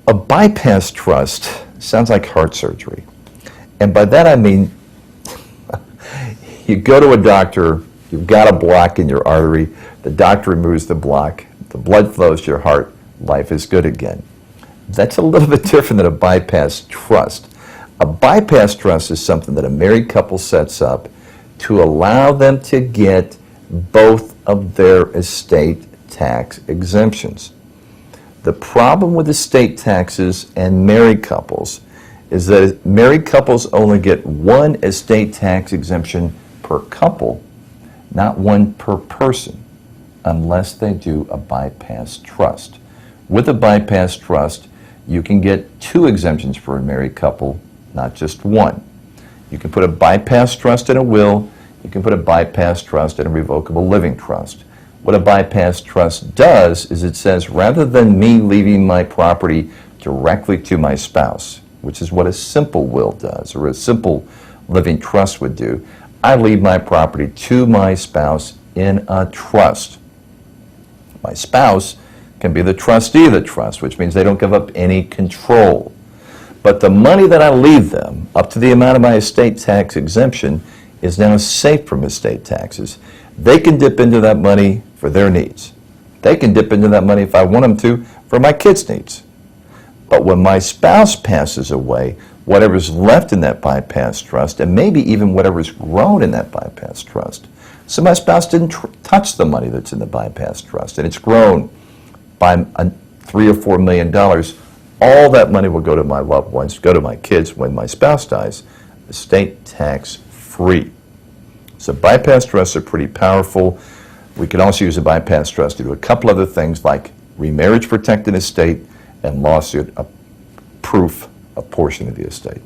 A bypass trust sounds like heart surgery. And by that I mean, you go to a doctor, you've got a block in your artery, the doctor removes the block, the blood flows to your heart, life is good again. That's a little bit different than a bypass trust. A bypass trust is something that a married couple sets up to allow them to get both of their estate tax exemptions. The problem with estate taxes and married couples is that married couples only get one estate tax exemption per couple, not one per person, unless they do a bypass trust. With a bypass trust, you can get two exemptions for a married couple, not just one. You can put a bypass trust in a will, you can put a bypass trust in a revocable living trust. What a bypass trust does is it says, rather than me leaving my property directly to my spouse, which is what a simple will does, or a simple living trust would do, I leave my property to my spouse in a trust. My spouse can be the trustee of the trust, which means they don't give up any control. But the money that I leave them, up to the amount of my estate tax exemption, is now safe from estate taxes. They can dip into that money for their needs. They can dip into that money if I want them to for my kids' needs. But when my spouse passes away, whatever's left in that bypass trust, and maybe even whatever's grown in that bypass trust. So my spouse didn't touch the money that's in the bypass trust, and it's grown by $3 or $4 million. All that money will go to my loved ones, go to my kids when my spouse dies, estate tax free. So bypass trusts are pretty powerful. We can also use a bypass trust to do a couple other things like remarriage protected estate and lawsuit proof a portion of the estate.